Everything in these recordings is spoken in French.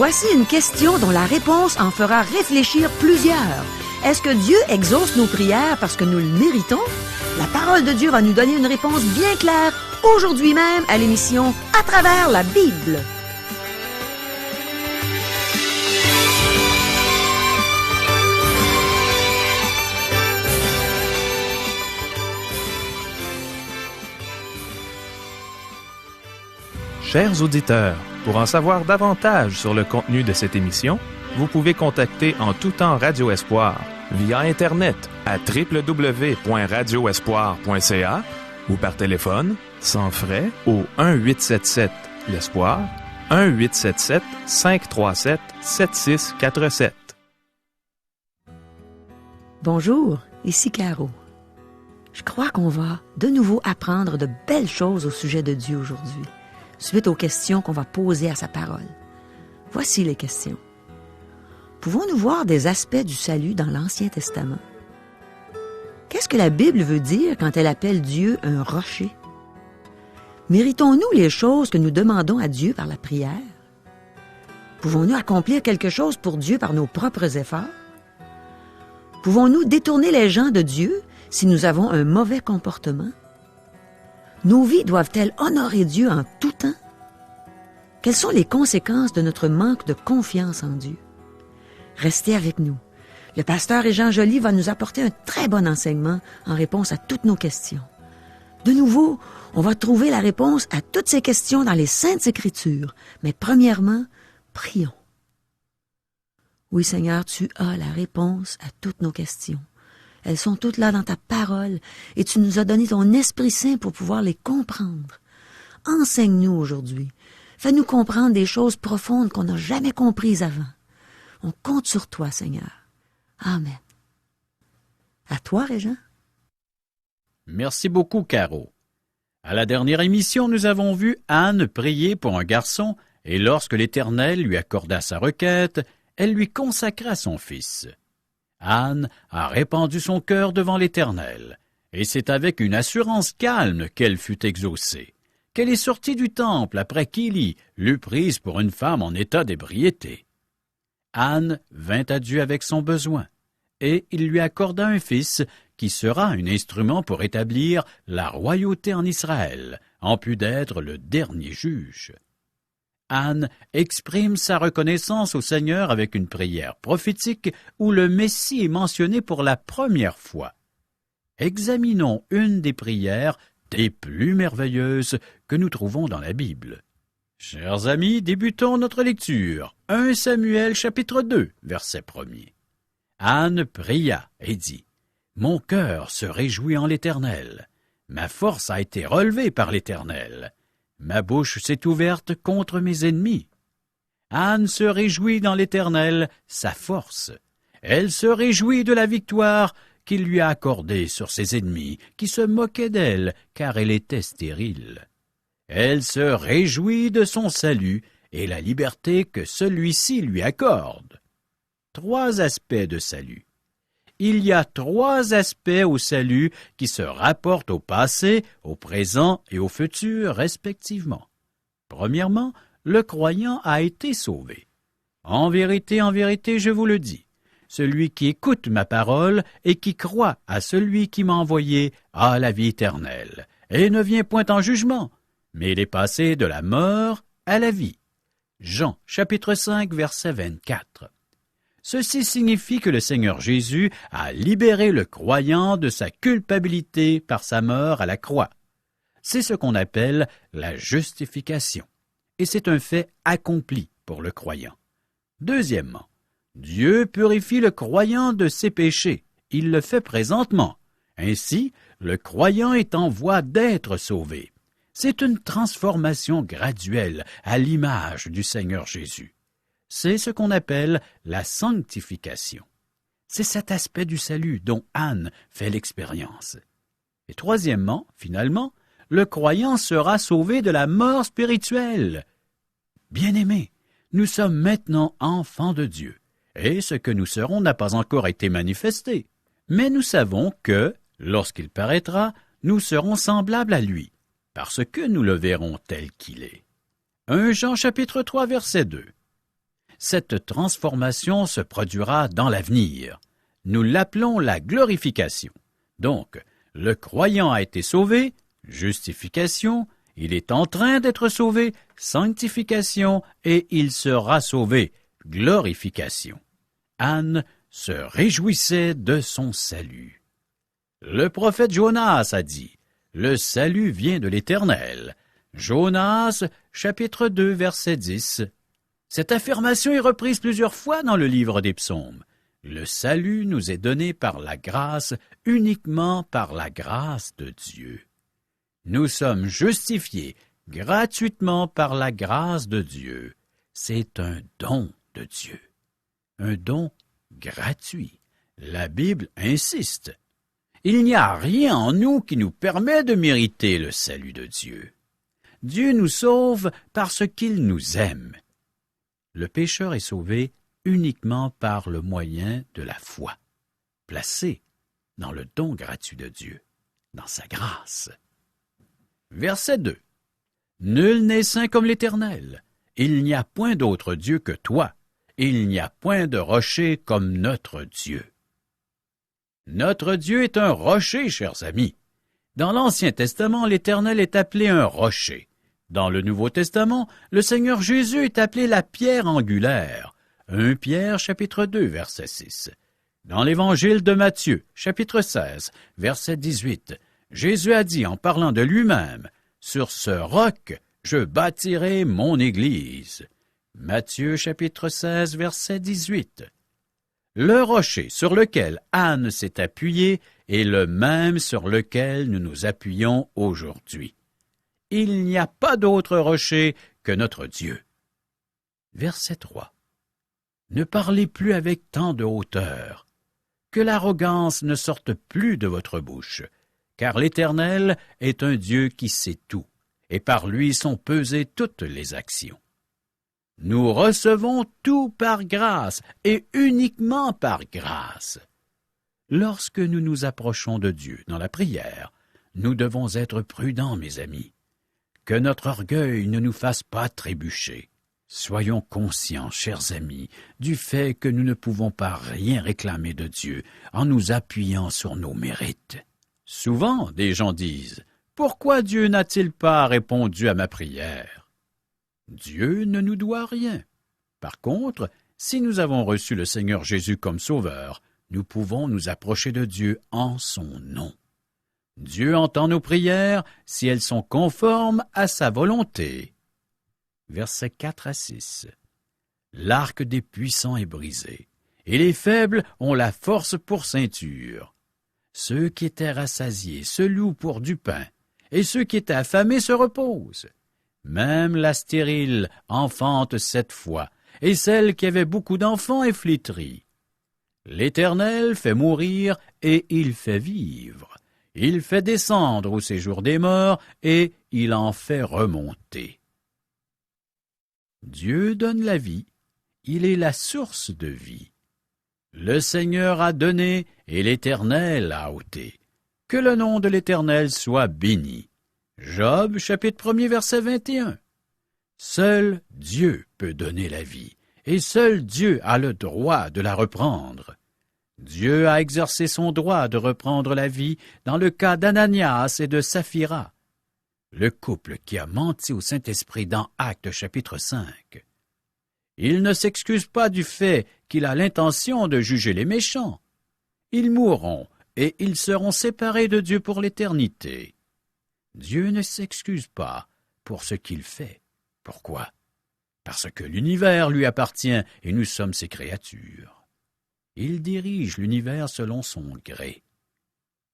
Voici une question dont la réponse en fera réfléchir plusieurs. Est-ce que Dieu exauce nos prières parce que nous le méritons? La parole de Dieu va nous donner une réponse bien claire aujourd'hui même à l'émission À travers la Bible. Chers auditeurs, pour en savoir davantage sur le contenu de cette émission, vous pouvez contacter en tout temps Radio Espoir via Internet à www.radioespoir.ca ou par téléphone, sans frais, au 1-877-l'Espoir, 1-877-537-7647. Bonjour, ici Caro. Je crois qu'on va de nouveau apprendre de belles choses au sujet de Dieu aujourd'hui, suite aux questions qu'on va poser à sa parole. Voici les questions. Pouvons-nous voir des aspects du salut dans l'Ancien Testament? Qu'est-ce que la Bible veut dire quand elle appelle Dieu un rocher? Méritons-nous les choses que nous demandons à Dieu par la prière? Pouvons-nous accomplir quelque chose pour Dieu par nos propres efforts? Pouvons-nous détourner les gens de Dieu si nous avons un mauvais comportement? Nos vies doivent-elles honorer Dieu en tout temps? Quelles sont les conséquences de notre manque de confiance en Dieu? Restez avec nous. Le pasteur Jean Joly va nous apporter un très bon enseignement en réponse à toutes nos questions. De nouveau, on va trouver la réponse à toutes ces questions dans les Saintes Écritures. Mais premièrement, prions. Oui, Seigneur, tu as la réponse à toutes nos questions. Elles sont toutes là dans ta parole et tu nous as donné ton Esprit Saint pour pouvoir les comprendre. Enseigne-nous aujourd'hui. Fais-nous comprendre des choses profondes qu'on n'a jamais comprises avant. On compte sur toi, Seigneur. Amen. À toi, Régent. Merci beaucoup, Caro. À la dernière émission, nous avons vu Anne prier pour un garçon et lorsque l'Éternel lui accorda sa requête, elle lui consacra son fils. Anne a répandu son cœur devant l'Éternel, et c'est avec une assurance calme qu'elle fut exaucée, qu'elle est sortie du temple après qu'Élie l'eut prise pour une femme en état d'ébriété. Anne vint à Dieu avec son besoin, et il lui accorda un fils qui sera un instrument pour établir la royauté en Israël, en plus d'être le dernier juge. Anne exprime sa reconnaissance au Seigneur avec une prière prophétique où le Messie est mentionné pour la première fois. Examinons une des prières des plus merveilleuses que nous trouvons dans la Bible. Chers amis, débutons notre lecture. 1 Samuel chapitre 2, verset 1er. Anne pria et dit, « Mon cœur se réjouit en l'Éternel. Ma force a été relevée par l'Éternel. Ma bouche s'est ouverte contre mes ennemis. » Anne se réjouit dans l'Éternel, sa force. Elle se réjouit de la victoire qu'il lui a accordée sur ses ennemis, qui se moquaient d'elle, car elle était stérile. Elle se réjouit de son salut et la liberté que celui-ci lui accorde. 3 aspects de salut. Il y a 3 aspects au salut qui se rapportent au passé, au présent et au futur respectivement. Premièrement, le croyant a été sauvé. En vérité, je vous le dis, celui qui écoute ma parole et qui croit à celui qui m'a envoyé a la vie éternelle, et ne vient point en jugement, mais il est passé de la mort à la vie. Jean, chapitre 5, verset 24. Ceci signifie que le Seigneur Jésus a libéré le croyant de sa culpabilité par sa mort à la croix. C'est ce qu'on appelle la justification, et c'est un fait accompli pour le croyant. Deuxièmement, Dieu purifie le croyant de ses péchés. Il le fait présentement. Ainsi, le croyant est en voie d'être sauvé. C'est une transformation graduelle à l'image du Seigneur Jésus. C'est ce qu'on appelle la sanctification. C'est cet aspect du salut dont Anne fait l'expérience. Et troisièmement, finalement, le croyant sera sauvé de la mort spirituelle. Bien-aimés, nous sommes maintenant enfants de Dieu, et ce que nous serons n'a pas encore été manifesté. Mais nous savons que, lorsqu'il paraîtra, nous serons semblables à lui, parce que nous le verrons tel qu'il est. 1 Jean chapitre 3, verset 2. cette transformation se produira dans l'avenir. Nous l'appelons la glorification. Donc, le croyant a été sauvé, justification, il est en train d'être sauvé, sanctification, et il sera sauvé, glorification. Anne se réjouissait de son salut. Le prophète Jonas a dit, « Le salut vient de l'Éternel ». Jonas, chapitre 2, verset 10. Cette affirmation est reprise plusieurs fois dans le livre des Psaumes. Le salut nous est donné par la grâce, uniquement par la grâce de Dieu. Nous sommes justifiés gratuitement par la grâce de Dieu. C'est un don de Dieu. Un don gratuit. La Bible insiste. Il n'y a rien en nous qui nous permet de mériter le salut de Dieu. Dieu nous sauve parce qu'il nous aime. Le pécheur est sauvé uniquement par le moyen de la foi, placé dans le don gratuit de Dieu, dans sa grâce. Verset 2. Nul n'est saint comme l'Éternel. Il n'y a point d'autre Dieu que toi. Il n'y a point de rocher comme notre Dieu. Notre Dieu est un rocher, chers amis. Dans l'Ancien Testament, l'Éternel est appelé un rocher. Dans le Nouveau Testament, le Seigneur Jésus est appelé la pierre angulaire. 1 Pierre, chapitre 2, verset 6. Dans l'Évangile de Matthieu, chapitre 16, verset 18, Jésus a dit en parlant de lui-même, « Sur ce roc, je bâtirai mon Église. » Matthieu, chapitre 16, verset 18. Le rocher sur lequel Anne s'est appuyée est le même sur lequel nous nous appuyons aujourd'hui. Il n'y a pas d'autre rocher que notre Dieu. Verset 3. Ne parlez plus avec tant de hauteur, que l'arrogance ne sorte plus de votre bouche, car l'Éternel est un Dieu qui sait tout, et par lui sont pesées toutes les actions. Nous recevons tout par grâce, et uniquement par grâce. Lorsque nous nous approchons de Dieu dans la prière, nous devons être prudents, mes amis. Que notre orgueil ne nous fasse pas trébucher. Soyons conscients, chers amis, du fait que nous ne pouvons pas rien réclamer de Dieu en nous appuyant sur nos mérites. Souvent, des gens disent « Pourquoi Dieu n'a-t-il pas répondu à ma prière ?» Dieu ne nous doit rien. Par contre, si nous avons reçu le Seigneur Jésus comme Sauveur, nous pouvons nous approcher de Dieu en son nom. Dieu entend nos prières si elles sont conformes à sa volonté. Versets 4 à 6. L'arc des puissants est brisé, et les faibles ont la force pour ceinture. Ceux qui étaient rassasiés se louent pour du pain, et ceux qui étaient affamés se reposent. Même la stérile enfante 7 fois, et celle qui avait beaucoup d'enfants est flétrie. L'Éternel fait mourir et il fait vivre. Il fait descendre au séjour des morts et il en fait remonter. Dieu donne la vie, il est la source de vie. Le Seigneur a donné et l'Éternel a ôté. Que le nom de l'Éternel soit béni. Job, chapitre 1er, verset 21. Seul Dieu peut donner la vie, et seul Dieu a le droit de la reprendre. Dieu a exercé son droit de reprendre la vie dans le cas d'Ananias et de Saphira, le couple qui a menti au Saint-Esprit dans Actes chapitre 5. Il ne s'excuse pas du fait qu'il a l'intention de juger les méchants. Ils mourront et ils seront séparés de Dieu pour l'éternité. Dieu ne s'excuse pas pour ce qu'il fait. Pourquoi? Parce que l'univers lui appartient et nous sommes ses créatures. Il dirige l'univers selon son gré.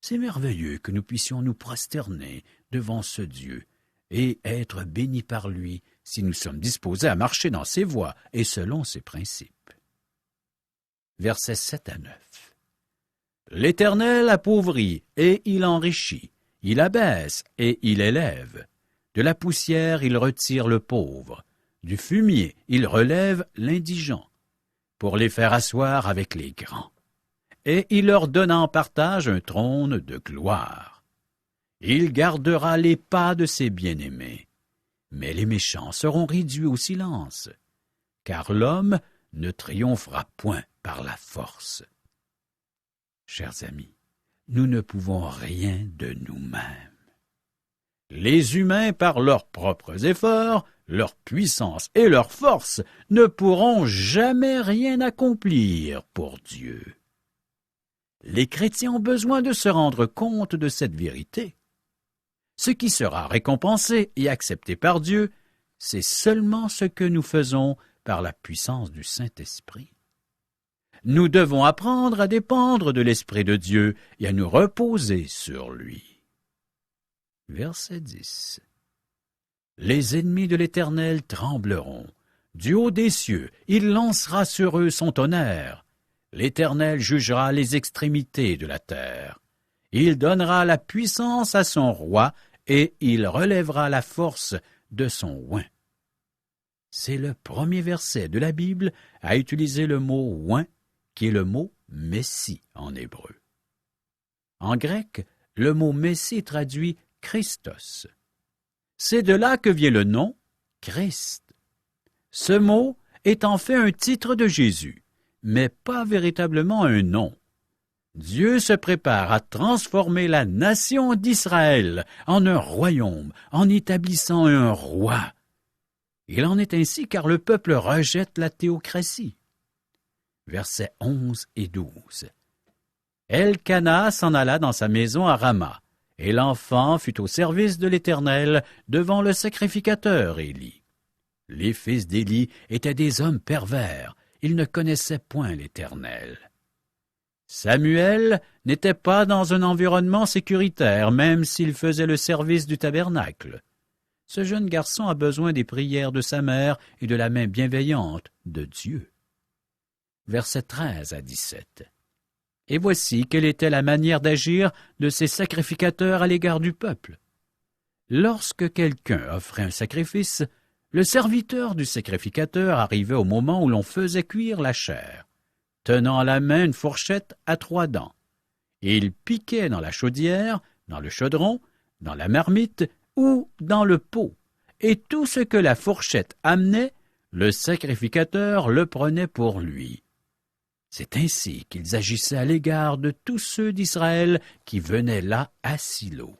C'est merveilleux que nous puissions nous prosterner devant ce Dieu et être bénis par lui si nous sommes disposés à marcher dans ses voies et selon ses principes. Versets 7 à 9. L'Éternel appauvrit et il enrichit. Il abaisse et il élève. De la poussière, il retire le pauvre. Du fumier, il relève l'indigent, pour les faire asseoir avec les grands. Et il leur donne en partage un trône de gloire. Il gardera les pas de ses bien-aimés. Mais les méchants seront réduits au silence, car l'homme ne triomphera point par la force. Chers amis, nous ne pouvons rien de nous-mêmes. Les humains, par leurs propres efforts, leur puissance et leur force, ne pourront jamais rien accomplir pour Dieu. Les chrétiens ont besoin de se rendre compte de cette vérité. Ce qui sera récompensé et accepté par Dieu, c'est seulement ce que nous faisons par la puissance du Saint-Esprit. Nous devons apprendre à dépendre de l'Esprit de Dieu et à nous reposer sur lui. Verset 10. Les ennemis de l'Éternel trembleront. Du haut des cieux, il lancera sur eux son tonnerre. L'Éternel jugera les extrémités de la terre. Il donnera la puissance à son roi et il relèvera la force de son oint. C'est le premier verset de la Bible à utiliser le mot « oint », qui est le mot « Messie » en hébreu. En grec, le mot « Messie » traduit « Christos ». C'est de là que vient le nom « Christ ». Ce mot est en fait un titre de Jésus, mais pas véritablement un nom. Dieu se prépare à transformer la nation d'Israël en un royaume, en établissant un roi. Il en est ainsi car le peuple rejette la théocratie. Versets 11 et 12. Elkana s'en alla dans sa maison à Rama, et l'enfant fut au service de l'Éternel devant le sacrificateur Élie. Les fils d'Élie étaient des hommes pervers, ils ne connaissaient point l'Éternel. Samuel n'était pas dans un environnement sécuritaire, même s'il faisait le service du tabernacle. Ce jeune garçon a besoin des prières de sa mère et de la main bienveillante de Dieu. Versets 13 à 17. Et voici quelle était la manière d'agir de ces sacrificateurs à l'égard du peuple. Lorsque quelqu'un offrait un sacrifice, le serviteur du sacrificateur arrivait au moment où l'on faisait cuire la chair, tenant à la main une fourchette à 3 dents. Et il piquait dans la chaudière, dans le chaudron, dans la marmite ou dans le pot. Et tout ce que la fourchette amenait, le sacrificateur le prenait pour lui. C'est ainsi qu'ils agissaient à l'égard de tous ceux d'Israël qui venaient là à Silo.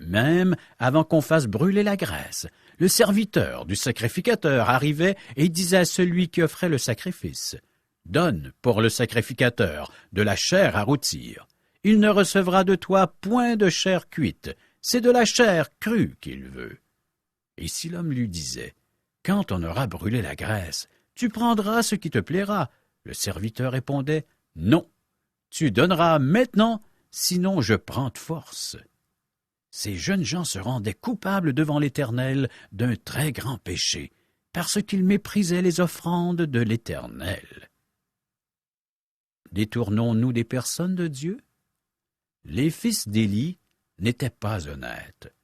Même avant qu'on fasse brûler la graisse, le serviteur du sacrificateur arrivait et disait à celui qui offrait le sacrifice, « Donne pour le sacrificateur de la chair à rôtir. Il ne recevra de toi point de chair cuite, c'est de la chair crue qu'il veut. » Et si l'homme lui disait, « Quand on aura brûlé la graisse, tu prendras ce qui te plaira. » Le serviteur répondait, « Non, tu donneras maintenant, sinon je prends de force. » Ces jeunes gens se rendaient coupables devant l'Éternel d'un très grand péché, parce qu'ils méprisaient les offrandes de l'Éternel. Détournons-nous des personnes de Dieu? Les fils d'Élie n'étaient pas honnêtes.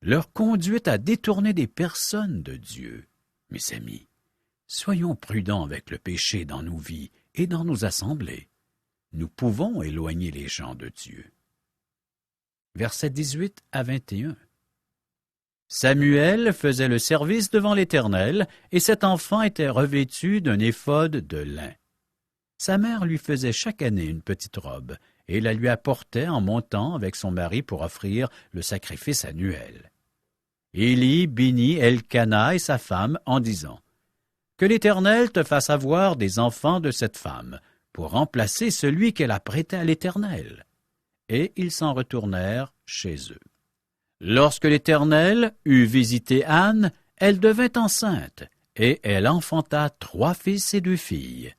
Leur conduite a détourné des personnes de Dieu. Mes amis, soyons prudents avec le péché dans nos vies et dans nos assemblées. Nous pouvons éloigner les gens de Dieu. Versets 18 à 21. Samuel faisait le service devant l'Éternel, et cet enfant était revêtu d'un éphod de lin. Sa mère lui faisait chaque année une petite robe, et la lui apportait en montant avec son mari pour offrir le sacrifice annuel. Élie bénit Elkana et sa femme en disant, « Que l'Éternel te fasse avoir des enfants de cette femme, pour remplacer celui qu'elle a prêté à l'Éternel. » Et ils s'en retournèrent chez eux. Lorsque l'Éternel eut visité Anne, elle devint enceinte, et elle enfanta 3 fils et 2 filles.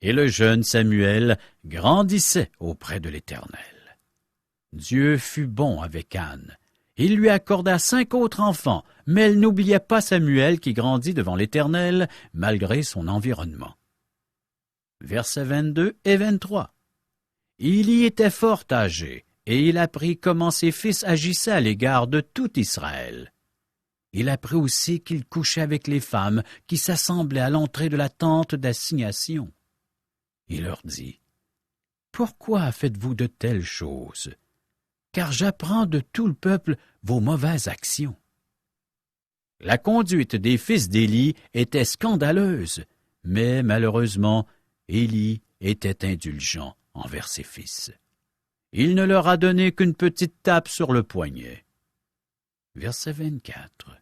Et le jeune Samuel grandissait auprès de l'Éternel. Dieu fut bon avec Anne. Il lui accorda 5 autres enfants, mais elle n'oubliait pas Samuel qui grandit devant l'Éternel, malgré son environnement. Versets 22 et 23. Il y était fort âgé, et il apprit comment ses fils agissaient à l'égard de tout Israël. Il apprit aussi qu'il couchait avec les femmes qui s'assemblaient à l'entrée de la tente d'assignation. Il leur dit, « Pourquoi faites-vous de telles choses? Car j'apprends de tout le peuple vos mauvaises actions. » La conduite des fils d'Élie était scandaleuse, Mais malheureusement, Élie était indulgent envers ses fils. Il ne leur a donné qu'une petite tape sur le poignet. Verset 24.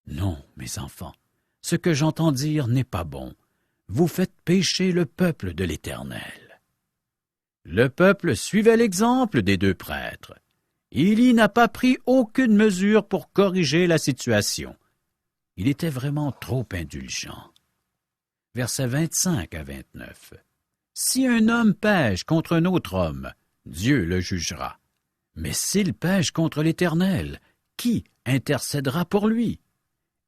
Non, mes enfants, ce que j'entends dire n'est pas bon. Vous faites pécher le peuple de l'Éternel. Le peuple suivait l'exemple des deux prêtres. Élie n'a pas pris aucune mesure pour corriger la situation. Il était vraiment trop indulgent. Versets 25 à 29. Si un homme pêche contre un autre homme, Dieu le jugera. Mais s'il pêche contre l'Éternel, qui intercédera pour lui?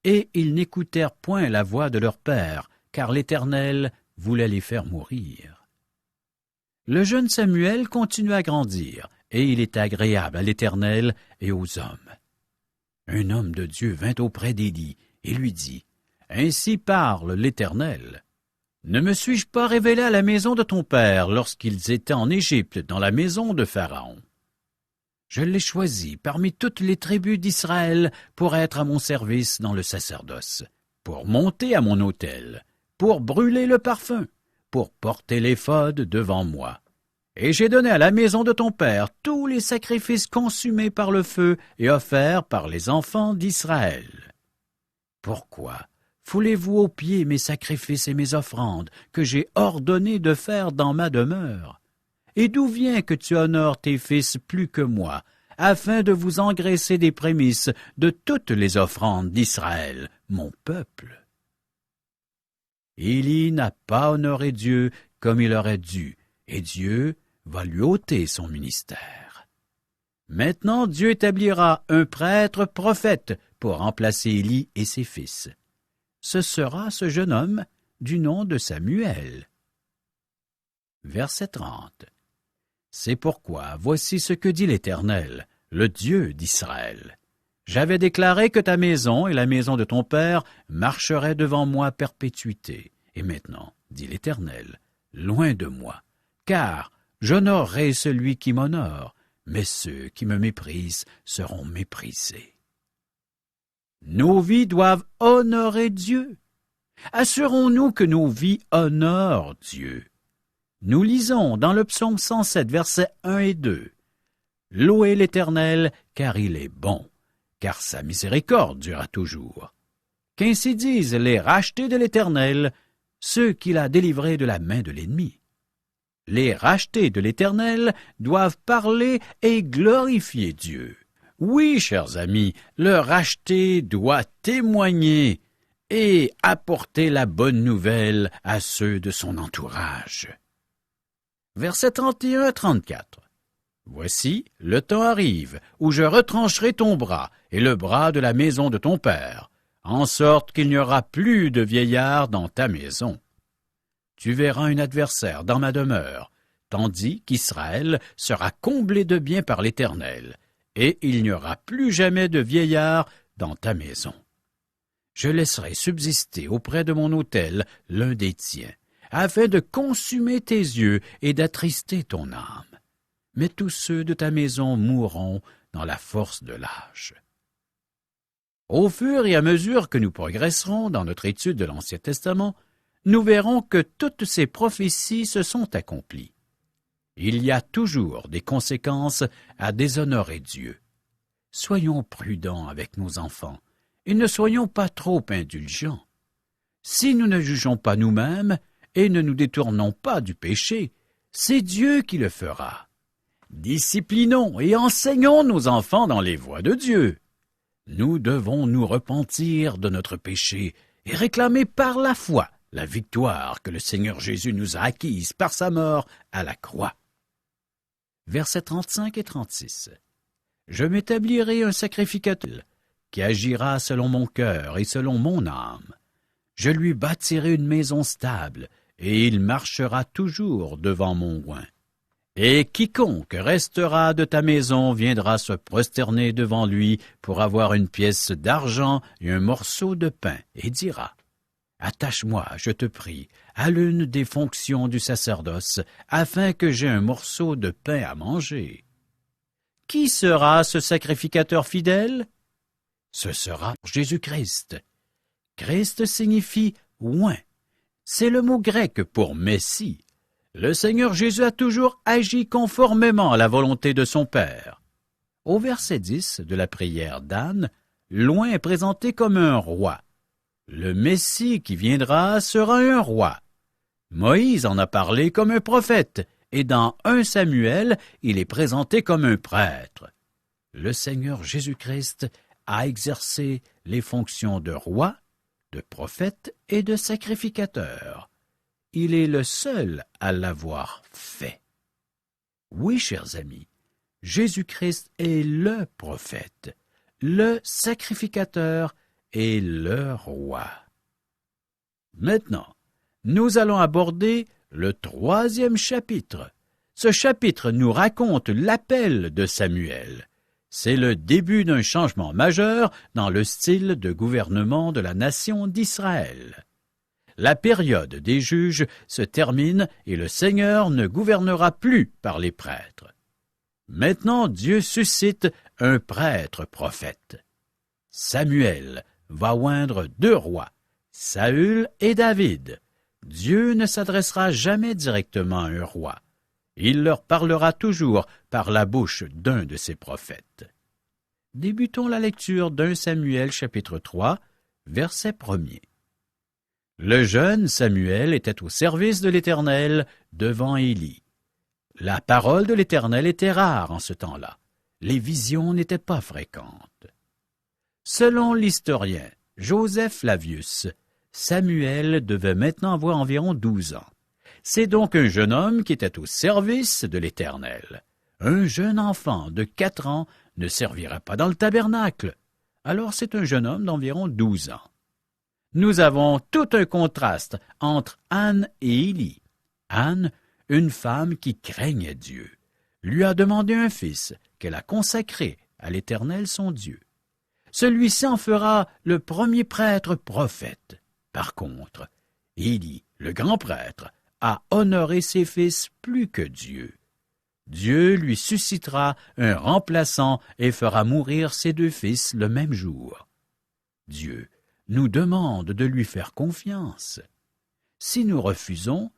Et ils n'écoutèrent point la voix de leur père, car l'Éternel voulait les faire mourir. Le jeune Samuel continua à grandir, et il était agréable à l'Éternel et aux hommes. Un homme de Dieu vint auprès d'Élie et lui dit, « Ainsi parle l'Éternel. Ne me suis-je pas révélé à la maison de ton père lorsqu'ils étaient en Égypte, dans la maison de Pharaon? Je l'ai choisi parmi toutes les tribus d'Israël pour être à mon service dans le sacerdoce, pour monter à mon autel, pour brûler le parfum, pour porter l'éphod devant moi. Et j'ai donné à la maison de ton père tous les sacrifices consumés par le feu et offerts par les enfants d'Israël. Pourquoi foulez-vous aux pieds mes sacrifices et mes offrandes que j'ai ordonné de faire dans ma demeure? Et d'où vient que tu honores tes fils plus que moi, afin de vous engraisser des prémices de toutes les offrandes d'Israël, mon peuple? » Élie n'a pas honoré Dieu comme il aurait dû, et Dieu va lui ôter son ministère. Maintenant, Dieu établira un prêtre prophète pour remplacer Élie et ses fils. Ce sera ce jeune homme du nom de Samuel. Verset 30. C'est pourquoi voici ce que dit l'Éternel, le Dieu d'Israël. J'avais déclaré que ta maison et la maison de ton père marcheraient devant moi à perpétuité. Et maintenant, dit l'Éternel, loin de moi, car j'honorerai celui qui m'honore, mais ceux qui me méprisent seront méprisés. Nos vies doivent honorer Dieu. Assurons-nous que nos vies honorent Dieu. Nous lisons dans le psaume 107, versets 1 et 2. « Louez l'Éternel, car il est bon, car sa miséricorde durera toujours. Qu'ainsi disent les rachetés de l'Éternel, ceux qu'il a délivrés de la main de l'ennemi. » Les rachetés de l'Éternel doivent parler et glorifier Dieu. Oui, chers amis, le racheté doit témoigner et apporter la bonne nouvelle à ceux de son entourage. Versets 31-34. Voici, le temps arrive où je retrancherai ton bras et le bras de la maison de ton père, en sorte qu'il n'y aura plus de vieillard dans ta maison. Tu verras un adversaire dans ma demeure, tandis qu'Israël sera comblé de biens par l'Éternel, et il n'y aura plus jamais de vieillard dans ta maison. Je laisserai subsister auprès de mon autel l'un des tiens, afin de consumer tes yeux et d'attrister ton âme. Mais tous ceux de ta maison mourront dans la force de l'âge. Au fur et à mesure que nous progresserons dans notre étude de l'Ancien Testament, nous verrons que toutes ces prophéties se sont accomplies. Il y a toujours des conséquences à déshonorer Dieu. Soyons prudents avec nos enfants et ne soyons pas trop indulgents. Si nous ne jugeons pas nous-mêmes et ne nous détournons pas du péché, c'est Dieu qui le fera. Disciplinons et enseignons nos enfants dans les voies de Dieu. Nous devons nous repentir de notre péché et réclamer par la foi la victoire que le Seigneur Jésus nous a acquise par sa mort à la croix. Versets 35 et 36. Je m'établirai un sacrificateur qui agira selon mon cœur et selon mon âme. Je lui bâtirai une maison stable, et il marchera toujours devant mon oint. Et quiconque restera de ta maison viendra se prosterner devant lui pour avoir une pièce d'argent et un morceau de pain, et dira, « Attache-moi, je te prie, à l'une des fonctions du sacerdoce, afin que j'aie un morceau de pain à manger. » Qui sera ce sacrificateur fidèle? Ce sera Jésus-Christ. Christ signifie « oint », C'est le mot grec pour Messie. Le Seigneur Jésus a toujours agi conformément à la volonté de son Père. Au verset 10 de la prière d'Anne, loin est présenté comme un roi. Le Messie qui viendra sera un roi. Moïse en a parlé comme un prophète, et dans 1 Samuel, il est présenté comme un prêtre. Le Seigneur Jésus-Christ a exercé les fonctions de roi, de prophète et de sacrificateur. Il est le seul à l'avoir fait. Oui, chers amis, Jésus-Christ est le prophète, le sacrificateur et le roi. Maintenant, nous allons aborder le 3e chapitre. Ce chapitre nous raconte l'appel de Samuel. C'est le début d'un changement majeur dans le style de gouvernement de la nation d'Israël. La période des juges se termine et le Seigneur ne gouvernera plus par les prêtres. Maintenant, Dieu suscite un prêtre prophète. Samuel va oindre 2 rois, Saül et David. Dieu ne s'adressera jamais directement à un roi. Il leur parlera toujours par la bouche d'un de ses prophètes. Débutons la lecture d'1 Samuel chapitre 3, verset 1er. Le jeune Samuel était au service de l'Éternel devant Élie. La parole de l'Éternel était rare en ce temps-là. Les visions n'étaient pas fréquentes. Selon l'historien Joseph Flavius, Samuel devait maintenant avoir environ 12 ans. C'est donc un jeune homme qui était au service de l'Éternel. Un jeune enfant de 4 ans ne servira pas dans le tabernacle. Alors c'est un jeune homme d'environ 12 ans. Nous avons tout un contraste entre Anne et Élie. Anne, une femme qui craignait Dieu, lui a demandé un fils qu'elle a consacré à l'Éternel son Dieu. Celui-ci en fera le premier prêtre prophète. Par contre, Élie, le grand prêtre, a honoré ses fils plus que Dieu. Dieu lui suscitera un remplaçant et fera mourir ses 2 fils le même jour. Dieu nous demande de lui faire confiance. Si nous refusons,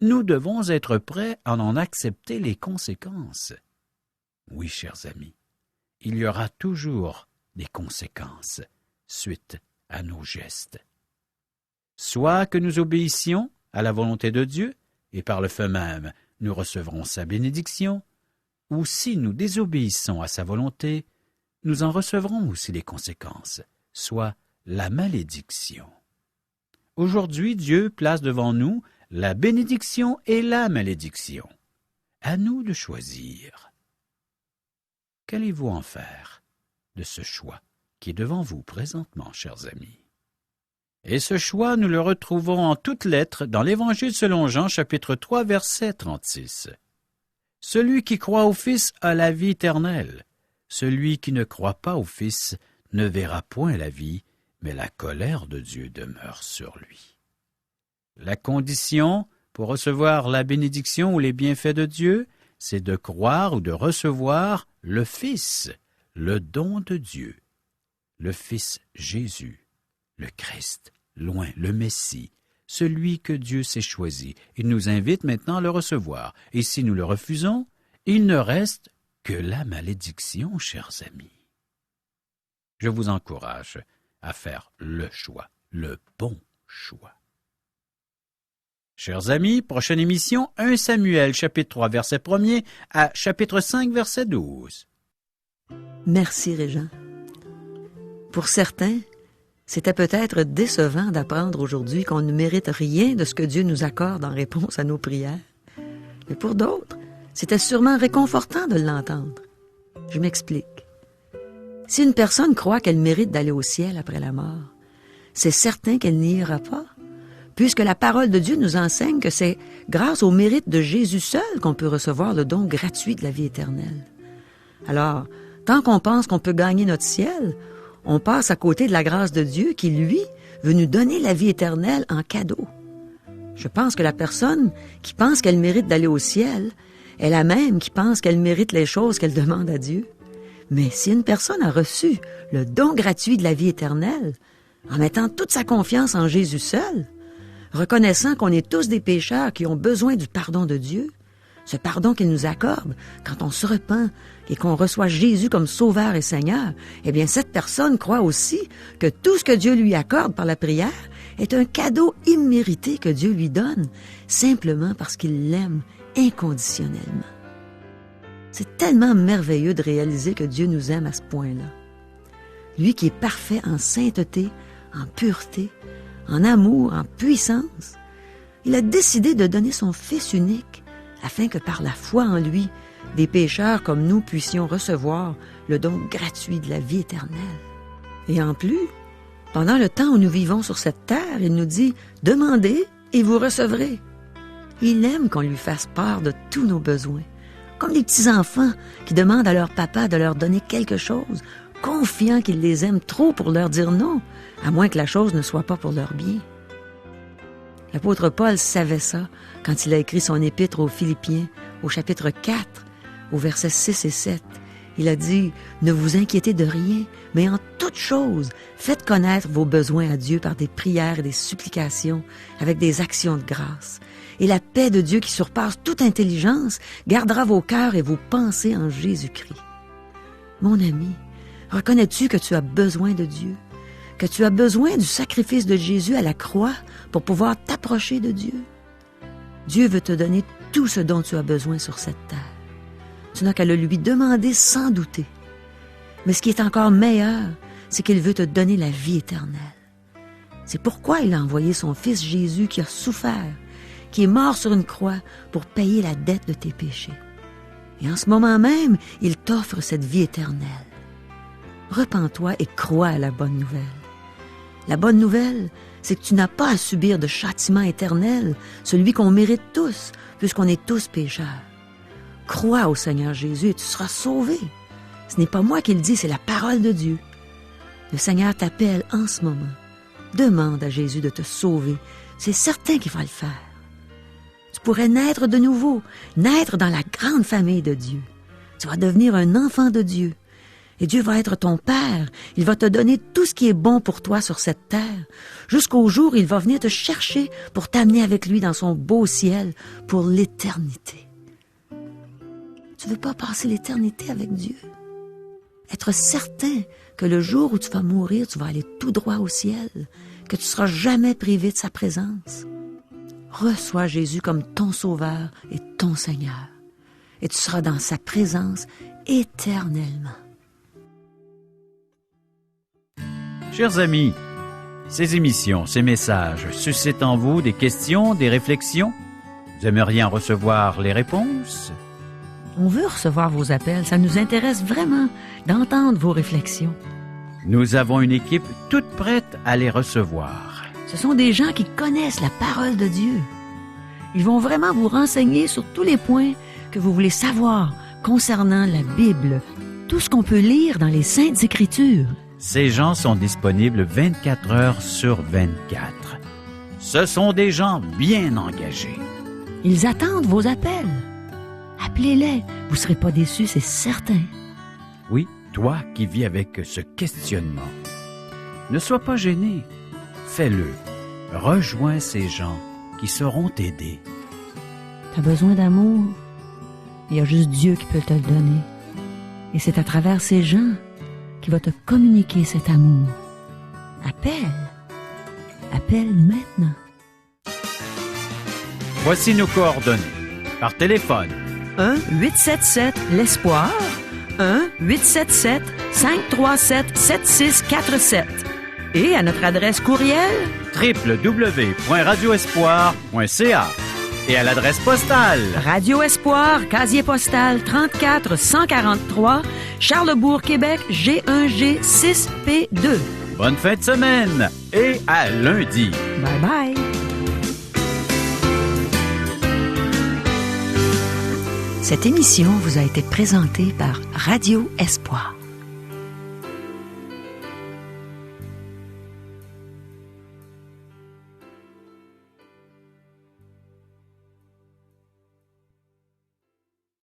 nous devons être prêts à en accepter les conséquences. Oui, chers amis, il y aura toujours des conséquences suite à nos gestes. Soit que nous obéissions à la volonté de Dieu, et par le fait même, nous recevrons sa bénédiction, ou si nous désobéissons à sa volonté, nous en recevrons aussi les conséquences, soit la malédiction. Aujourd'hui, Dieu place devant nous la bénédiction et la malédiction. À nous de choisir. Qu'allez-vous en faire de ce choix qui est devant vous présentement, chers amis? Et ce choix, nous le retrouvons en toutes lettres dans l'Évangile selon Jean, chapitre 3, verset 36. « Celui qui croit au Fils a la vie éternelle. Celui qui ne croit pas au Fils ne verra point la vie, mais la colère de Dieu demeure sur lui. » La condition pour recevoir la bénédiction ou les bienfaits de Dieu, c'est de croire ou de recevoir le Fils, le don de Dieu, le Fils Jésus, le Christ, loin, le Messie, celui que Dieu s'est choisi. Il nous invite maintenant à le recevoir. Et si nous le refusons, il ne reste que la malédiction, chers amis. Je vous encourage à faire le choix, le bon choix. Chers amis, prochaine émission, 1 Samuel, chapitre 3, verset 1er à chapitre 5, verset 12. Merci, Régent. Pour certains, c'était peut-être décevant d'apprendre aujourd'hui qu'on ne mérite rien de ce que Dieu nous accorde en réponse à nos prières. Mais pour d'autres, c'était sûrement réconfortant de l'entendre. Je m'explique. Si une personne croit qu'elle mérite d'aller au ciel après la mort, c'est certain qu'elle n'y ira pas, puisque la parole de Dieu nous enseigne que c'est grâce au mérite de Jésus seul qu'on peut recevoir le don gratuit de la vie éternelle. Alors, tant qu'on pense qu'on peut gagner notre ciel, on passe à côté de la grâce de Dieu qui, lui, veut nous donner la vie éternelle en cadeau. Je pense que la personne qui pense qu'elle mérite d'aller au ciel est la même qui pense qu'elle mérite les choses qu'elle demande à Dieu. Mais si une personne a reçu le don gratuit de la vie éternelle, en mettant toute sa confiance en Jésus seul, reconnaissant qu'on est tous des pécheurs qui ont besoin du pardon de Dieu, ce pardon qu'il nous accorde quand on se repent et qu'on reçoit Jésus comme Sauveur et Seigneur, eh bien cette personne croit aussi que tout ce que Dieu lui accorde par la prière est un cadeau immérité que Dieu lui donne, simplement parce qu'il l'aime inconditionnellement. C'est tellement merveilleux de réaliser que Dieu nous aime à ce point-là. Lui qui est parfait en sainteté, en pureté, en amour, en puissance, il a décidé de donner son Fils unique afin que par la foi en lui, des pécheurs comme nous puissions recevoir le don gratuit de la vie éternelle. Et en plus, pendant le temps où nous vivons sur cette terre, il nous dit « Demandez et vous recevrez ». Il aime qu'on lui fasse part de tous nos besoins, comme les petits-enfants qui demandent à leur papa de leur donner quelque chose, confiants qu'il les aime trop pour leur dire non, à moins que la chose ne soit pas pour leur bien. L'apôtre Paul savait ça quand il a écrit son épître aux Philippiens, au chapitre 4, au versets 6 et 7. Il a dit « Ne vous inquiétez de rien, mais en toute chose, faites connaître vos besoins à Dieu par des prières et des supplications, avec des actions de grâce. Et la paix de Dieu qui surpasse toute intelligence gardera vos cœurs et vos pensées en Jésus-Christ. » Mon ami, reconnais-tu que tu as besoin de Dieu? Que tu as besoin du sacrifice de Jésus à la croix pour pouvoir t'approcher de Dieu? Dieu veut te donner tout ce dont tu as besoin sur cette terre. Tu n'as qu'à le lui demander sans douter. Mais ce qui est encore meilleur, c'est qu'il veut te donner la vie éternelle. C'est pourquoi il a envoyé son Fils Jésus qui a souffert, qui est mort sur une croix pour payer la dette de tes péchés. Et en ce moment même, il t'offre cette vie éternelle. Repens-toi et crois à la bonne nouvelle. La bonne nouvelle, c'est que tu n'as pas à subir de châtiment éternel, celui qu'on mérite tous, puisqu'on est tous pécheurs. Crois au Seigneur Jésus et tu seras sauvé. Ce n'est pas moi qui le dis, c'est la parole de Dieu. Le Seigneur t'appelle en ce moment. Demande à Jésus de te sauver. C'est certain qu'il va le faire. Tu pourrais naître de nouveau, naître dans la grande famille de Dieu. Tu vas devenir un enfant de Dieu. Et Dieu va être ton Père. Il va te donner tout ce qui est bon pour toi sur cette terre, jusqu'au jour où il va venir te chercher pour t'amener avec lui dans son beau ciel pour l'éternité. Tu veux pas passer l'éternité avec Dieu? Être certain que le jour où tu vas mourir, tu vas aller tout droit au ciel, que tu seras jamais privé de sa présence. Reçois Jésus comme ton Sauveur et ton Seigneur, et tu seras dans sa présence éternellement. Chers amis, ces émissions, ces messages suscitent en vous des questions, des réflexions? Vous aimeriez en recevoir les réponses? On veut recevoir vos appels, ça nous intéresse vraiment d'entendre vos réflexions. Nous avons une équipe toute prête à les recevoir. Ce sont des gens qui connaissent la parole de Dieu. Ils vont vraiment vous renseigner sur tous les points que vous voulez savoir concernant la Bible, tout ce qu'on peut lire dans les Saintes Écritures. Ces gens sont disponibles 24 heures sur 24. Ce sont des gens bien engagés. Ils attendent vos appels. Appelez-les, vous ne serez pas déçus, c'est certain. Oui, toi qui vis avec ce questionnement, ne sois pas gêné. Fais-le. Rejoins ces gens qui sauront t'aider. Tu as besoin d'amour? Il y a juste Dieu qui peut te le donner. Et c'est à travers ces gens qui va te communiquer cet amour. Appelle. Appelle maintenant. Voici nos coordonnées. Par téléphone. 1-877-L'ESPOIR. 1-877-537-7647. Et à notre adresse courriel www.radioespoir.ca et à l'adresse postale Radio Espoir, casier postal 34 143, Charlebourg, Québec, G1G 6P2. Bonne fin de semaine et à lundi. Bye bye. Cette émission vous a été présentée par Radio Espoir.